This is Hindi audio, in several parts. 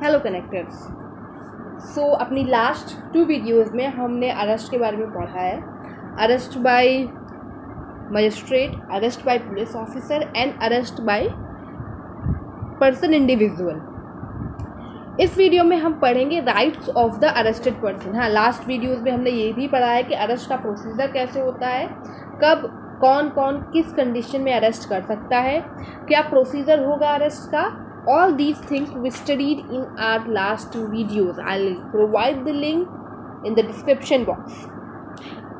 Hello connectors. अपनी लास्ट 2 वीडियोज़ में हमने अरेस्ट के बारे में पढ़ा है। Arrest by magistrate, arrest by police officer and arrest by person individual. इस वीडियो में हम पढ़ेंगे rights of the arrested person. हाँ, लास्ट वीडियोज़ में हमने ये भी पढ़ा है कि अरेस्ट का प्रोसीजर कैसे होता है, कब कौन कौन किस कंडीशन में अरेस्ट कर सकता है, क्या प्रोसीजर होगा अरेस्ट का। All these things we studied in our last 2 videos. I'll provide the link in the description box.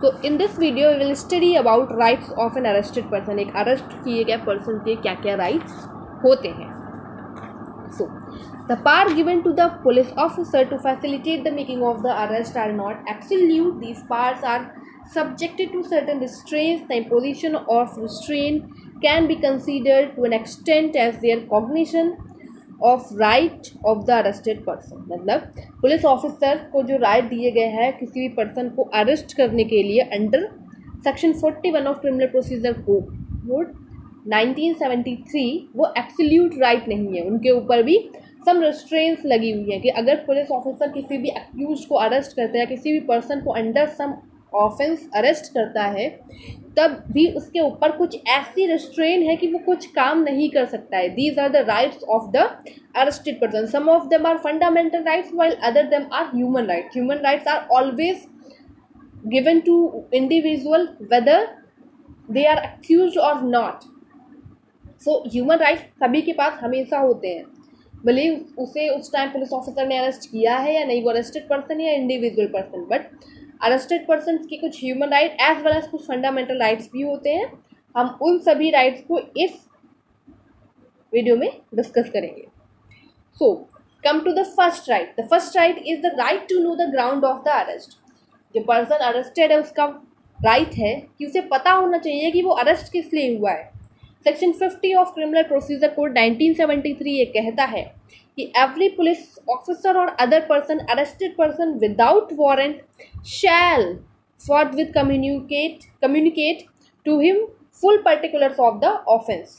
So in this video we will study about rights of an arrested person. एक अरेस्ट किए गए पर्सन के क्या क्या राइट्स होते हैं। So the power given to the police officer to facilitate the making of the arrest are not absolute. These powers are subjected to certain restraints. The imposition of restraint can be considered to an extent as their cognition of right of the arrested person. मतलब पुलिस ऑफिसर को जो राइट दिए गए हैं किसी भी पर्सन को अरेस्ट करने के लिए under section 41 of criminal procedure code 1973, वो एब्सोल्यूट राइट नहीं है। उनके ऊपर भी सम रेस्ट्रेंट्स लगी हुई हैं कि अगर पुलिस ऑफिसर किसी भी अक्यूज को अरेस्ट करता है, किसी भी पर्सन को अंडर सम ऑफेंस अरेस्ट करता है, तब भी उसके ऊपर कुछ ऐसी रेस्ट्रेन है कि वो कुछ काम नहीं कर सकता है। These are the rights of the arrested person. Some of them are fundamental rights while other them are human rights. Human rights are always given to individual whether they are accused or not. So human rights सभी के पास हमेशा होते हैं, भले उसे उस टाइम पुलिस ऑफिसर ने अरेस्ट किया है या नहीं, वो अरेस्टेड पर्सन या individual person, but arrested person की कुछ human right as well as कुछ फंडामेंटल राइट्स भी होते हैं। हम उन सभी राइट्स को इस वीडियो में डिस्कस करेंगे। So come to the first right. The first right is the right to know the ground of the arrest. जो पर्सन अरेस्टेड है उसका राइट है कि उसे पता होना चाहिए कि वो अरेस्ट किस लिए हुआ है। Section 50 of criminal procedure code 1973 ये कहता है कि एवरी पुलिस ऑफिसर और other person arrested person without warrant shall forthwith communicate to him full particulars of the offense।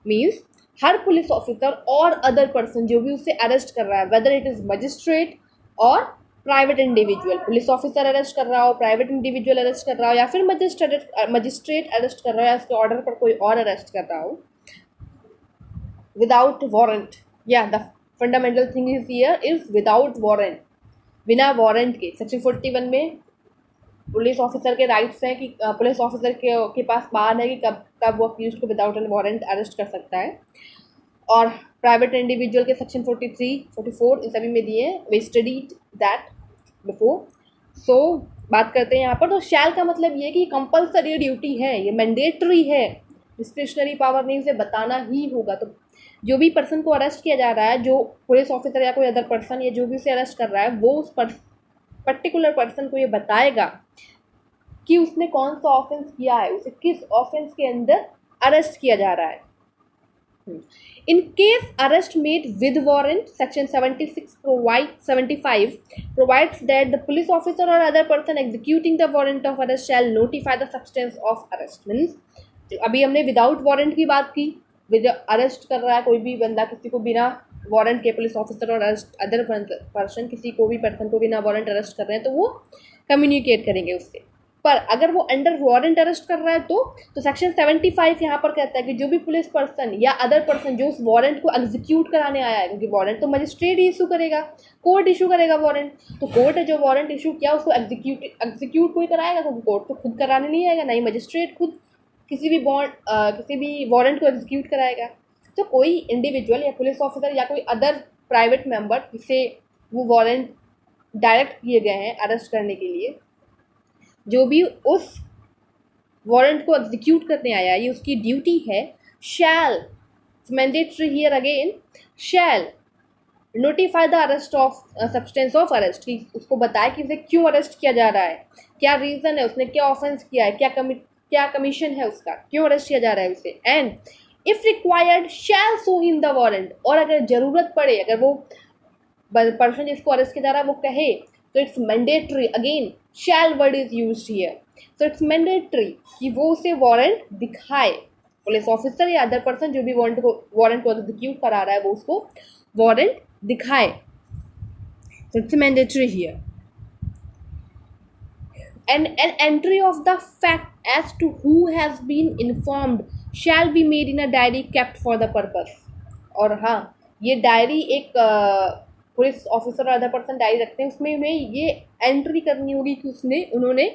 Means हर पुलिस ऑफिसर और अदर पर्सन जो भी उसे अरेस्ट कर रहा है, वेदर इट इज मजिस्ट्रेट और private individual, police officer arrest कर रहा हो, प्राइवेट इंडिविजुअल अरेस्ट कर रहा हो, या फिर मजिस्ट्रेट अरेस्ट कर रहा हो, या उसके ऑर्डर पर कोई और अरेस्ट कर रहा हो, विदाउट वारंट। या the fundamental thing is here is without warrant, बिना वारंट के। सेक्शन 41 में पुलिस ऑफिसर के राइट्स हैं कि पुलिस ऑफिसर के पास पावर है कि कब वो अक्यूज्ड को विदाउट एन वारंट अरेस्ट कर सकता है। और प्राइवेट इंडिविजुअल के सेक्शन 43, 44 इन सभी में दिए हैं। We studied that before. So बात करते हैं यहाँ पर। तो शैल का मतलब ये कि कंपल्सरी ड्यूटी है, ये मैंडेटरी है, डिस्क्रिशनरी पावर नहीं, उसे बताना ही होगा। तो जो भी पर्सन को अरेस्ट किया जा रहा है, जो पुलिस ऑफिसर या कोई अदर पर्सन या जो भी उसे अरेस्ट कर रहा है, वो उस पर्टिकुलर पर्सन को ये बताएगा कि उसने कौन सा ऑफेंस किया है, उसे किस ऑफेंस के अंदर अरेस्ट किया जा रहा है। In case arrest made with warrant, section 75 provides that the police officer or other person executing the warrant of arrest shall notify the substance of arrest। Means अभी हमने विदाउट वारंट की बात की, अरेस्ट कर रहा है कोई भी बंदा किसी को बिना वारंट के, पुलिस ऑफिसर और अदर पर्सन किसी को भी पर्सन को बिना वारंट अरेस्ट कर रहे हैं तो वो कम्युनिकेट करेंगे उससे। पर अगर वो अंडर वारंट अरेस्ट कर रहा है तो सेक्शन 75 यहाँ पर कहता है कि जो भी पुलिस पर्सन या अदर पर्सन जो उस वारंट को एग्जीक्यूट कराने आया है, क्योंकि वारंट तो मजिस्ट्रेट ही इशू करेगा, कोर्ट इशू करेगा वारंट, तो कोर्ट है जो वारंट इशू किया उसको एग्जीक्यूट कोई कराएगा, तो कोर्ट तो खुद कराने नहीं आएगा, नहीं मजिस्ट्रेट खुद किसी भी वारंट को एग्जीक्यूट कराएगा। तो कोई इंडिविजुअल या पुलिस ऑफिसर या कोई अदर प्राइवेट मेंबर जिसे वो वारंट डायरेक्ट किए गए हैं अरेस्ट करने के लिए, जो भी उस वारंट को एग्जीक्यूट करने आया, ये उसकी ड्यूटी है। Shall, mandatory here again, shall notify the arrest of substance of arrest, कि उसको बताए कि उसे क्यों अरेस्ट किया जा रहा है, क्या रीज़न है, उसने क्या ऑफेंस किया है, क्या कमीशन है उसका, क्यों अरेस्ट किया जा रहा है उसे। And if required shall show him the warrant, और अगर ज़रूरत पड़े, अगर वो पर्सन जिसको अरेस्ट किया जा रहा है वो कहे, तो it's mandatory, again shall word is used here. So it's mandatory कि वो उसे वारंट दिखाए, पुलिस ऑफिसर या अदर पर्सन जो भी वारंट को एग्जीक्यूट करा रहा है वो उसको वारंट दिखाए। So it's mandatory here. And an entry of the fact as to who has been informed shall be made in a diary kept for the purpose. और हाँ, ये डायरी एक पुलिस ऑफिसर और अदर पर्सन डायरी रखते हैं, उसमें उन्हें ये एंट्री करनी होगी कि उन्होंने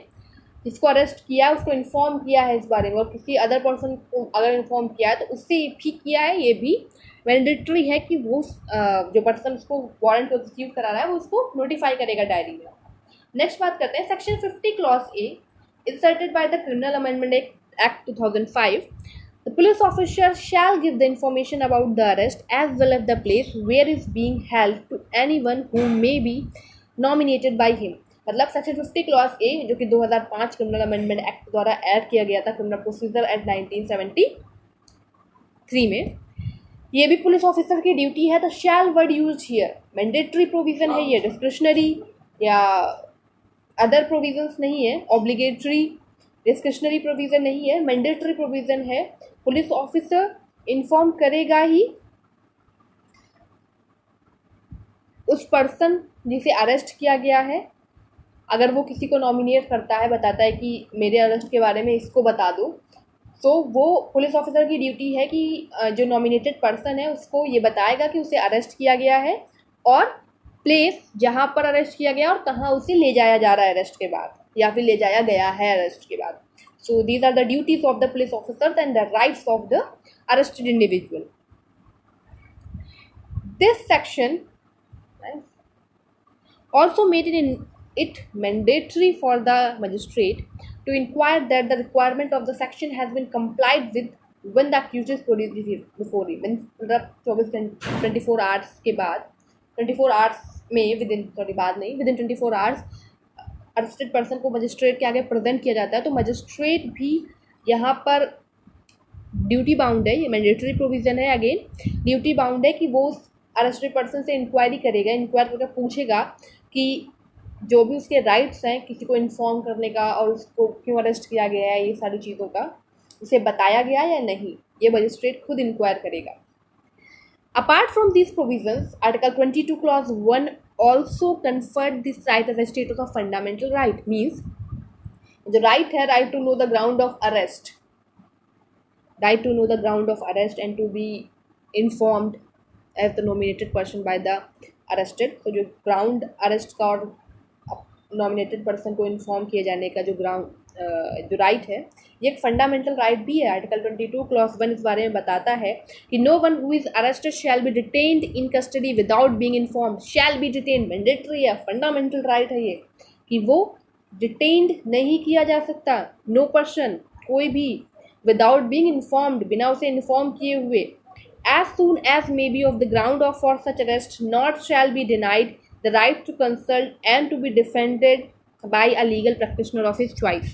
जिसको अरेस्ट किया उसको इन्फॉर्म किया है इस बारे में, और किसी अदर पर्सन को अगर इन्फॉर्म किया है तो उससे भी किया है, ये भी मैंडेटरी है कि वो जो पर्सन उसको वारंट एग्जीक्यूट करा रहा है वो उसको नोटिफाई करेगा डायरी में। नेक्स्ट बात करते हैं section 50 clause A inserted by the criminal amendment act 2005। The police officer shall give the information about the arrest as well as the place where is being held to anyone who may be nominated by him। मतलब सेक्शन 50 क्लॉज ए जो कि 2005 क्रिमिनल अमेंडमेंट एक्ट द्वारा ऐड किया गया था क्रिमिनल प्रोसीजर एक्ट 1973 में, ये भी पुलिस ऑफिसर की ड्यूटी है। तो shall word use here mandatory provision है, ये डिस्क्रिशनरी या अदर प्रोविजंस नहीं है, ऑब्लिगेटरी डिस्क्रिशनरी प्रोविजन नहीं है, मैंडेटरी प्रोविजन है। पुलिस ऑफिसर इन्फॉर्म करेगा ही उस पर्सन जिसे अरेस्ट किया गया है। अगर वो किसी को नॉमिनेट करता है, बताता है कि मेरे अरेस्ट के बारे में इसको बता दो, तो वो पुलिस ऑफिसर की ड्यूटी है कि जो नॉमिनेटेड पर्सन है उसको ये बताएगा कि उसे अरेस्ट किया गया है और प्लेस जहाँ पर अरेस्ट किया गया और कहाँ उसे ले जाया जा रहा है अरेस्ट के बाद, या फिर ले जाया गया है अरेस्ट के बाद। So these are the duties of the police officer and the rights of the arrested individual. This section also made it mandatory for the magistrate to inquire that the requirement of the section has been complied with when the accused is produced before him। मतलब 24 आवर्स के बाद 24 आवर्स में विदिन 24 आवर्स अरेस्टेड पर्सन को मजिस्ट्रेट के आगे प्रेजेंट किया जाता है। तो मजिस्ट्रेट भी यहाँ पर ड्यूटी बाउंड है, ये मैंडेटरी प्रोविज़न है, अगेन ड्यूटी बाउंड है कि वो उस अरेस्टेड पर्सन से इंक्वायरी करेगा, इंक्वायर करके पूछेगा कि जो भी उसके राइट्स हैं किसी को इन्फॉर्म करने का और उसको क्यों अरेस्ट किया गया है, ये सारी चीज़ों का उसे बताया गया या नहीं, ये मजिस्ट्रेट खुद इंक्वायर करेगा। Apart from this provisions article 22 clause 1 also conferred this right as a status of fundamental right. Means जो राइट है, right to know the ground of arrest, right to know the ground of arrest and to be informed as the nominated person by the arrested. तो जो ग्राउंड अरेस्ट का और नॉमिनेटेड पर्सन को इन्फॉर्म किए जाने का जो राइट है, ये एक फंडामेंटल राइट भी है। आर्टिकल 22 क्लॉज 1 इस बारे में बताता है कि no one who is arrested shall be detained in custody without being informed. Shall be detained mandatory है, फंडामेंटल राइट है ये, कि वो डिटेन्ड नहीं किया जा सकता, नो पर्सन, कोई भी, विदाउट बीइंग इन्फॉर्म्ड, बिना उसे इन्फॉर्म किए हुए, as soon as may be of the ground of for such arrest, not shall be denied the right to consult and to be defended by a legal practitioner of his choice।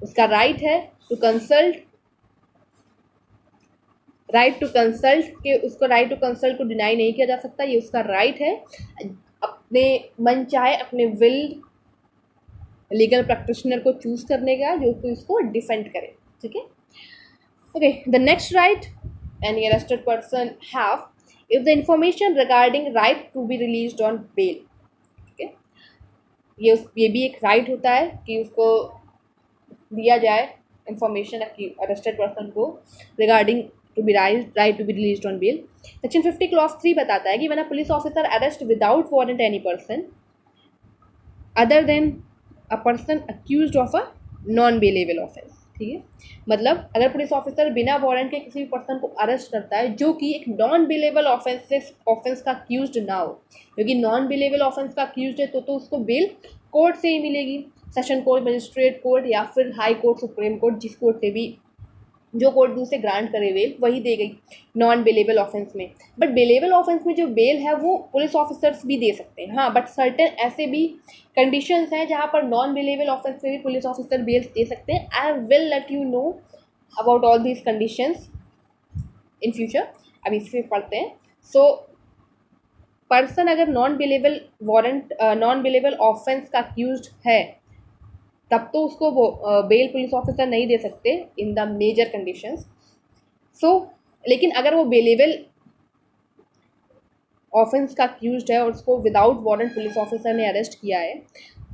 उसका राइट है to consult, right to consult के उसको राइट टू कंसल्ट को डिनाई नहीं किया जा सकता, ये उसका राइट है। अपने मन चाहे अपने विल लीगल प्रैक्टिशनर को चूज करने का जो तो इसको डिफेंड करे। ठीक है, okay. The next right any arrested person have if the information regarding right to be released on bail। okay? ये भी एक राइट होता है कि उसको दिया जाए इंफॉर्मेशन अरेस्टेड पर्सन को regarding to be right to be released on bail. Section 50 clause 3 बताता है कि when a police officer arrest without warrant any person other than a person accused of a non bailable offence. ठीक है, मतलब अगर पुलिस ऑफिसर बिना वारंट के किसी भी पर्सन को अरेस्ट करता है जो कि एक नॉन बिलेबल ऑफेंस का अक्यूज्ड ना हो, क्योंकि नॉन बिलेबल ऑफेंस का अक्यूज्ड है तो उसको बेल कोर्ट से ही मिलेगी, सेशन कोर्ट, मजिस्ट्रेट कोर्ट या फिर हाई कोर्ट, सुप्रीम कोर्ट, जिस कोर्ट से भी जो कोर्ट भी उसे ग्रांट करे बेल वही दे गई नॉन बेलेबल ऑफेंस में। बट बेलेबल ऑफेंस में जो बेल है वो पुलिस ऑफिसर्स भी दे सकते हैं, हाँ, बट सर्टेन ऐसे भी कंडीशंस हैं जहाँ पर नॉन बेलेबल ऑफेंस में भी पुलिस ऑफिसर बेल दे सकते हैं। I will let you know about all these conditions in future, अभी इस पर पढ़ते हैं। सो पर्सन अगर नॉन बेलेबल ऑफेंस का अक्यूज्ड है तब तो उसको वो बेल पुलिस ऑफिसर नहीं दे सकते इन द मेजर कंडीशंस। सो लेकिन अगर वो बेलेबल ऑफेंस का अक्यूज्ड है और उसको विदाउट वारंट पुलिस ऑफिसर ने अरेस्ट किया है,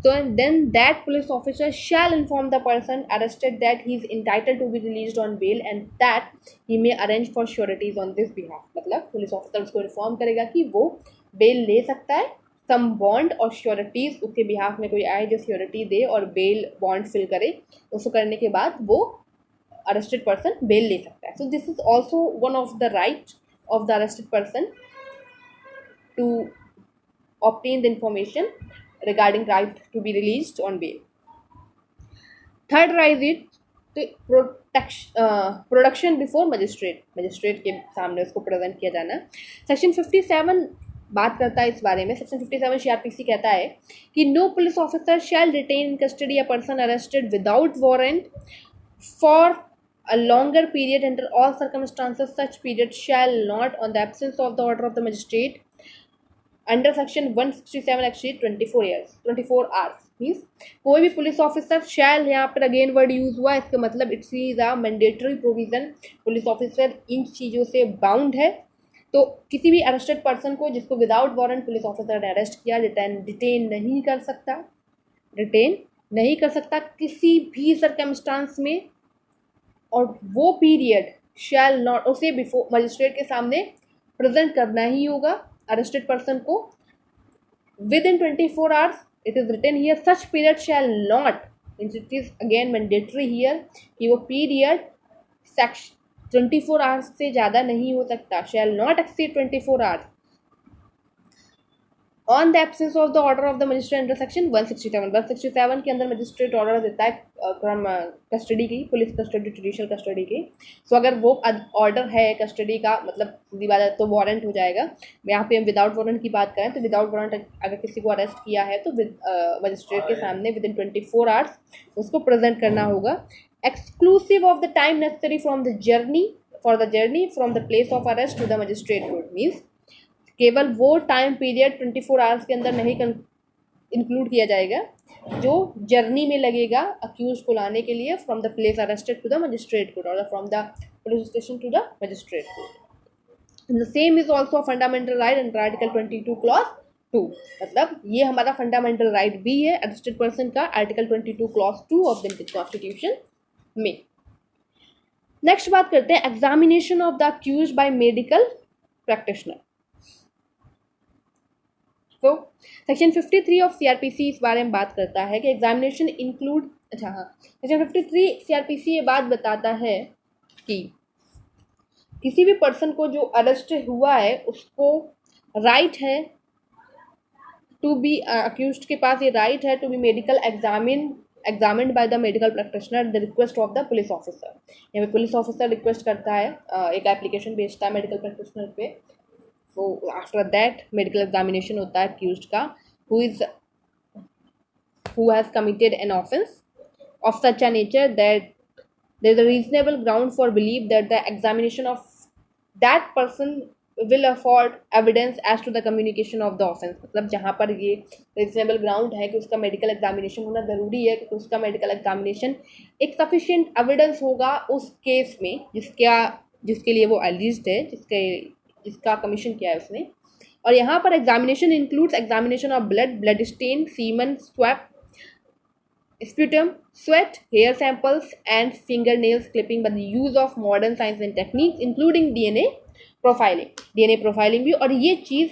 तो then that police officer shall inform the person arrested that he is entitled to be released on bail and that he may arrange for sureties on this behalf. मतलब पुलिस ऑफिसर उसको इन्फॉर्म करेगा कि वो बेल ले सकता है, सम बॉन्ड और श्योरिटीज उसके बिहाफ में कोई आए जो श्योरिटी दे और बेल बॉन्ड फिल करे, उसको करने के बाद वो अरेस्टेड पर्सन बेल ले सकता है. So this is also one of the right of the arrested person to obtain the information regarding right to be released on bail. Third right is the production before magistrate के सामने उसको प्रेजेंट किया जाना. सेक्शन 57 बात करता है इस बारे में. सेक्शन 57 CRPC कहता है कि no police officer shall retain in custody a person arrested without warrant for a longer period under all circumstances. Such period shall not, on the absence of the order of the magistrate under section 167 actually 24 hours means कोई भी पुलिस ऑफिसर शैल, यहाँ पर अगेन वर्ड यूज हुआ, इसका मतलब it's is a mandatory provision. Police officer in चीज़ों से बाउंड है. तो किसी भी अरेस्टेड पर्सन को जिसको विदाउट वारंट पुलिस ऑफिसर ने अरेस्ट किया डिटेन नहीं कर सकता किसी भी सर्कमस्टांस में, और वो पीरियड शैल नॉट, उसे बिफोर मजिस्ट्रेट के सामने प्रेजेंट करना ही होगा arrested person को within 24 hours. It is written here such period shall not, it is again mandatory here कि वो period 24 hours से ज़्यादा नहीं हो सकता, shall not exceed 24 hours on the absence of the order of the magistrate under section 167 के अंदर मजिस्ट्रेट ऑर्डर देता है फ्रॉम कस्टडी की, पुलिस कस्टडी, जुडिशियल कस्टडी की. सो अगर वो ऑर्डर है कस्टडी का, मतलब सीधी बात है तो वारंट हो जाएगा. यहाँ पे हम विदाउट वारंट की बात करें तो विदाउट वारंट अगर किसी को अरेस्ट किया है तो मजिस्ट्रेट के सामने विदिन 24 आवर्स उसको प्रेजेंट करना होगा, exclusive of the time necessary for the journey from the place of arrest to the magistrate court. Means केवल वो टाइम पीरियड 24 आवर्स के अंदर नहीं इंक्लूड किया जाएगा जो जर्नी में लगेगा अक्यूज को लाने के लिए from the place arrested to the magistrate court और from the police station to the magistrate court. The same is also a fundamental right under article 22 clause 2. मतलब ये हमारा फंडामेंटल राइट भी है अरेस्टेड पर्सन का article 22 clause 2 of the constitution में. नेक्स्ट बात करते हैं examination of the accused by medical practitioner. तो सेक्शन 53 ऑफ CRPC इस बारे में बात करता है कि एग्जामिनेशन इंक्लूड, सेक्शन 53 CRPC ये बात बताता है कि किसी भी पर्सन को जो अरेस्ट हुआ है उसको राइट है टू बी, अक्यूज्ड के पास ये राइट है to be medical examined by the medical practitioner the request of the police officer. यहाँ पे पुलिस ऑफिसर रिक्वेस्ट करता है, एक एप्लीकेशन भेजता है मेडिकल प्रैक्टिशनर पे. So after that medical examination होता है accused का who has committed an offence of such a nature that there is a reasonable ground for belief that the examination of that person will afford evidence as to the communication of the offence. मतलब जहाँ पर ये reasonable ground है कि उसका medical examination होना ज़रूरी है, क्योंकि उसका medical examination एक sufficient evidence होगा उस केस में जिसके लिए वो alleged है, जिसका कमीशन किया है उसने. और यहाँ पर examination includes examination of blood stain, semen, swab, sputum, sweat, hair samples and finger nails clipping by the use of modern science and techniques including DNA profiling भी. और ये चीज़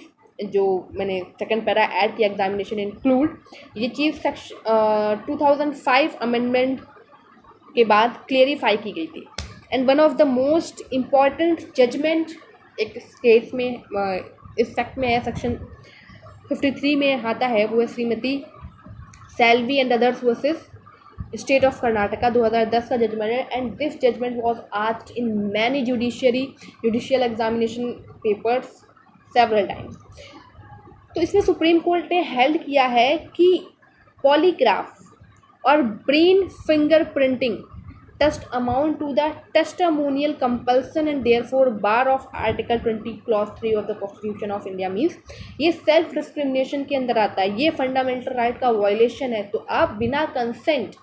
जो मैंने सेकंड पैरा ऐड किया एग्जामिनेशन इंक्लूड, ये चीज़ 2005 अमेंडमेंट के बाद क्लियरिफाई की गई थी. And one of the most important judgement एक केस में इस फैक्ट में है, सेक्शन 53 में आता है, वो है Shrimati Selvi and others versus state of Karnataka 2010 का जजमेंट है. And this judgment was asked in many judicial examination papers several times. तो इसमें सुप्रीम कोर्ट ने हेल्ड किया है कि पॉलीग्राफ और brain finger printing test amount to the testimonial compulsion and therefore bar of article 20 clause 3 of the constitution of India. Means ये सेल्फ डिस्क्रिमिनेशन के अंदर आता है, ये फंडामेंटल राइट का वायलेशन है. तो आप बिना कंसेंट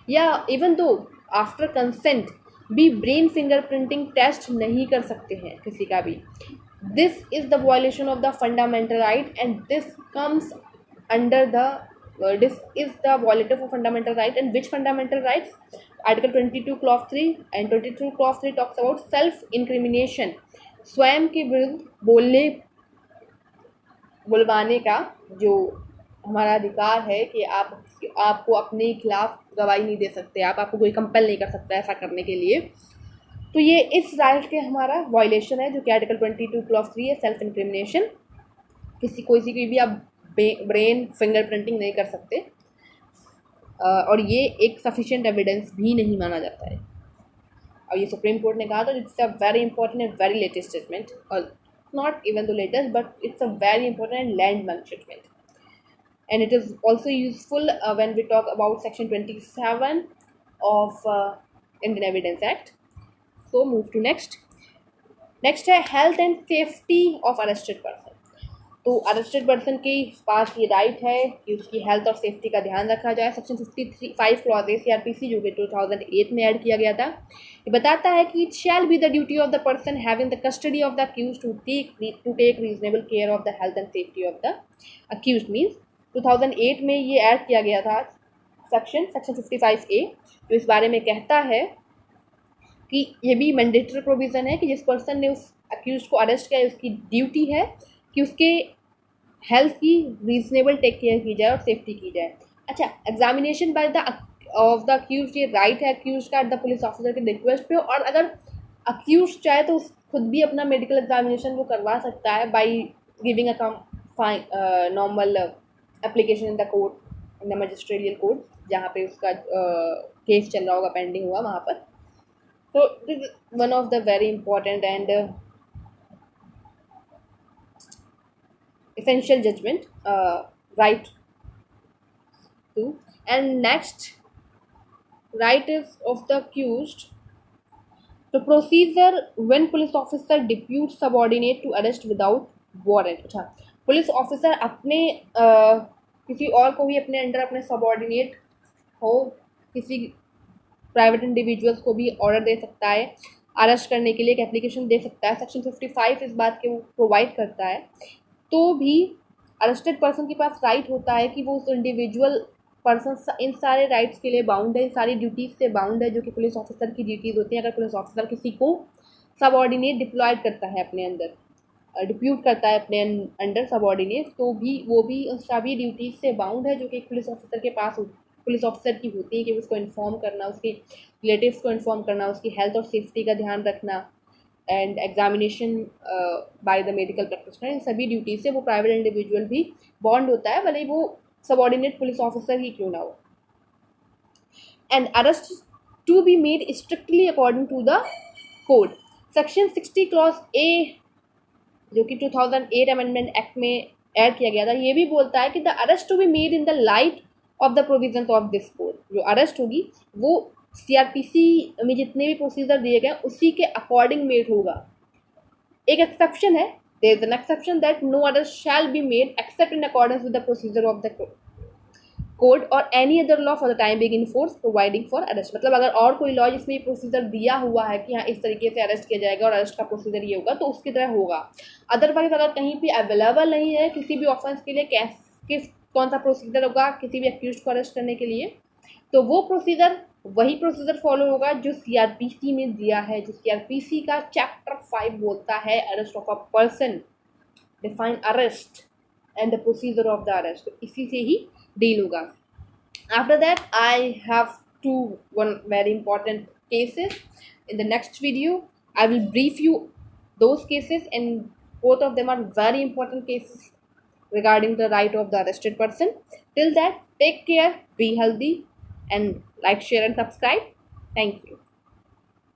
या इवन दो आफ्टर कंसेंट भी ब्रेन फिंगर प्रिंटिंग टेस्ट नहीं कर सकते हैं किसी का भी. this is the violation of the fundamental right, and this comes under the this is the violator of fundamental right. And which fundamental rights? Article 22 clause 3 and 22 clause 3 talks about self incrimination, स्वयं के विरुद्ध बोलने बुलवाने का जो हमारा अधिकार है कि आपको अपने खिलाफ गवाही नहीं दे सकते, आपको कोई कंपेल नहीं कर सकता ऐसा करने के लिए। तो ये इस राइट के हमारा वायलेशन है, जो कि आर्टिकल 22 क्लॉज 3 है, सेल्फ इंक्रिमिनेशन। किसी की भी आप ब्रेन फिंगरप्रिंटिंग नहीं कर सकते, और ये एक सफिशिएंट एविडेंस भी नहीं माना जाता है। और ये सुप्रीम कोर्ट ने कहा था, it's a very important and very latest statement, और not even the latest but it's a very important and landmark statement, and it is also useful when we talk about section 27 of Indian Evidence Act. So move to next है health and safety of arrested person. तो अरेस्टेड पर्सन के पास ये राइट है कि उसकी हेल्थ और सेफ्टी का ध्यान रखा जाए। सेक्शन 55 क्लॉज ए CRPC जो कि 2008 में ऐड किया गया था, ये बताता है कि it shall be the duty of the person having the custody of the accused to take reasonable care of the health and safety of the accused. Means 2008 में ये ऐड किया गया था सेक्शन 55A, जो इस बारे में कहता है कि ये भी मैंडेटरी प्रोविज़न है कि जिस पर्सन ने उस अक्यूज को अरेस्ट किया है उसकी ड्यूटी है कि उसके हेल्थ की रीजनेबल टेक केयर की जाए और सेफ्टी की जाए। अच्छा, examination by the of the accuse, ये राइट है अक्यूज का एट द पुलिस ऑफिसर के रिक्वेस्ट पे, और अगर अक्यूज चाहे तो खुद भी अपना मेडिकल एग्जामिनेशन वो करवा सकता है by giving a normal application in the court, in the magisterial court, जहाँ पे उसका केस चल रहा होगा, पेंडिंग हुआ वहाँ पर। तो this is one of the very important and essential judgment right to। and next right is of the accused, the procedure when police officer deputes subordinate to arrest without warrant। अच्छा, पुलिस ऑफिसर अपने किसी और को भी अपने अंडर अपने सबॉर्डिनेट हो, किसी प्राइवेट इंडिविजुअल्स को भी ऑर्डर दे सकता है, अरेस्ट करने के लिए एक एप्लीकेशन दे सकता है। सेक्शन 55 इस बात के वो प्रोवाइड करता है। तो भी अरेस्टेड पर्सन के पास राइट होता है कि वो उस इंडिविजुअल पर्सन इन सारे राइट्स के लिए बाउंड है, इन सारी ड्यूटीज़ से बाउंड है जो कि पुलिस ऑफिसर की ड्यूटीज़ होती हैं। अगर पुलिस ऑफिसर किसी को सबऑर्डिनेट डिप्लॉयड करता है अपने अंदर, डिप्यूट करता है अपने अंडर सबऑर्डिनेट, तो भी वो भी उन सभी ड्यूटीज़ से बाउंड है जो कि पुलिस ऑफिसर के पास पुलिस ऑफिसर की होती है, कि उसको इन्फॉर्म करना, उसके रिलेटिव्स को इन्फॉर्म करना, उसकी हेल्थ और सेफ्टी का ध्यान रखना, and examination by the medical practitioner. इन सभी ड्यूटी से वो प्राइवेट इंडिविजुअल भी बॉन्ड होता है, भले वो सबऑर्डिनेट पुलिस ऑफिसर ही क्यों ना हो। And arrest to be made strictly according to the code. Section 60 clause A जो कि 2008 अमेंडमेंट एक्ट में ऐड किया गया था, ये भी बोलता है कि the arrest to be made in the light of the provisions of this code. जो अरेस्ट होगी वो CRPC में जितने भी प्रोसीजर दिए गए उसी के अकॉर्डिंग मेड होगा। एक एक्सेप्शन है, there is an exception that no arrest shall be made except in accordance with the procedure of the code और any other law for the time being in force providing for arrest. मतलब अगर और कोई लॉ जिसमें ये प्रोसीजर दिया हुआ है कि हाँ इस तरीके से अरेस्ट किया जाएगा और अरेस्ट का प्रोसीजर ये होगा, तो उसकी तरह होगा। अदरवाइज अगर कहीं भी अवेलेबल नहीं है किसी भी ऑफेंस के लिए कौन सा प्रोसीजर होगा किसी भी अक्यूज को अरेस्ट करने के लिए, तो वो प्रोसीजर वही प्रोसीजर फॉलो होगा जो CRPC में दिया है, जो CRPC का चैप्टर 5 बोलता है, arrest of a person, define arrest and the procedure of the arrest. तो इसी से ही डील होगा। After that I have one very important cases. In the next video I will brief you those cases, and both of them are very important cases regarding the right of the arrested person. Till that, take care, be healthy, and like, share and subscribe. Thank you.